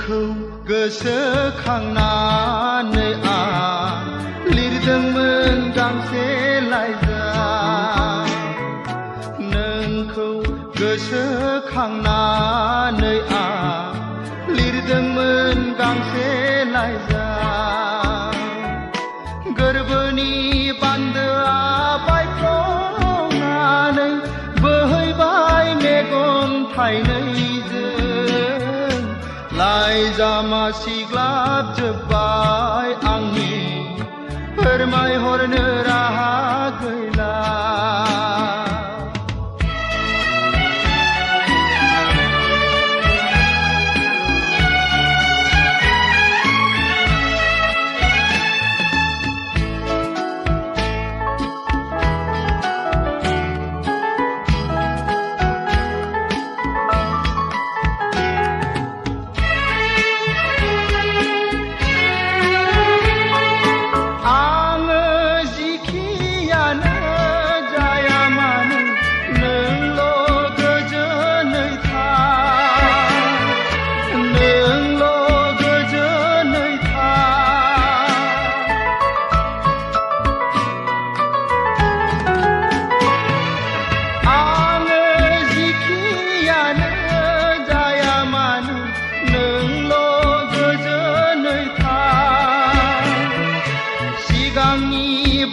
नोंखौ गोसोखांनानै आं लिरदोंमोन गांसे लाइजाम नोंखौ गोसोखांनानै आं लिरदोंमोन गांसे लाइजाम गोरबोनि बान्दोआ बायफ्लंनानै बोहैबाय मेगन थाइनैजों लाइजामा सिग्लाबजोब्बाय आंनि फोरमायहरनो राहा गैला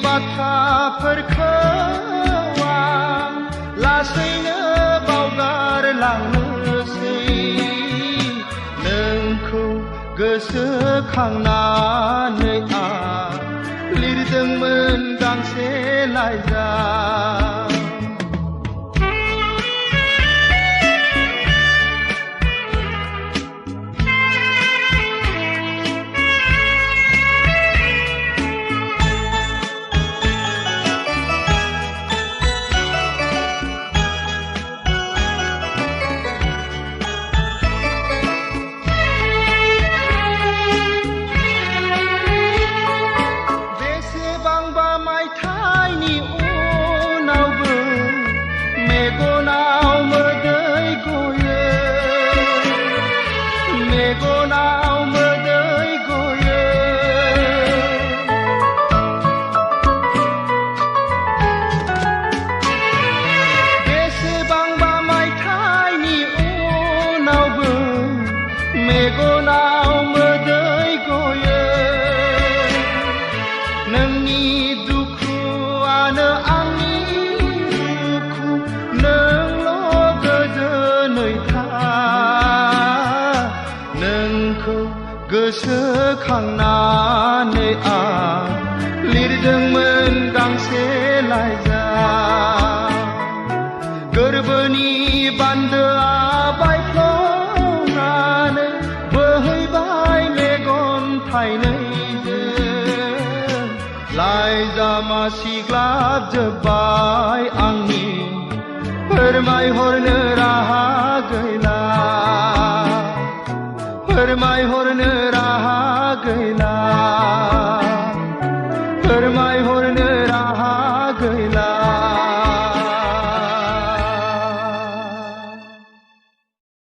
बाथ्राफोरखौ आं लासैनो बावगारलांनोसै नोंखौ गोसोखांनानै आं लिरदोंमोन गांसे लाइजाम मेगनाव मोदै गयो नोंनि दुखुआनो आंनि दुखु नोंल' गोजोनै था नोंखौ गोसोखांनानै आं लिरदोंमोन गांसे लाइजाम गोरबोनि बान्दोआ बायफ्लंनानै बोहैबाय मेगन थाइनैजों लाइजामा सिग्लाबजोब्बाय आंनि फोरमायहरनो राहा गैला फोरमायहरनो राहा गैला फोरमायहर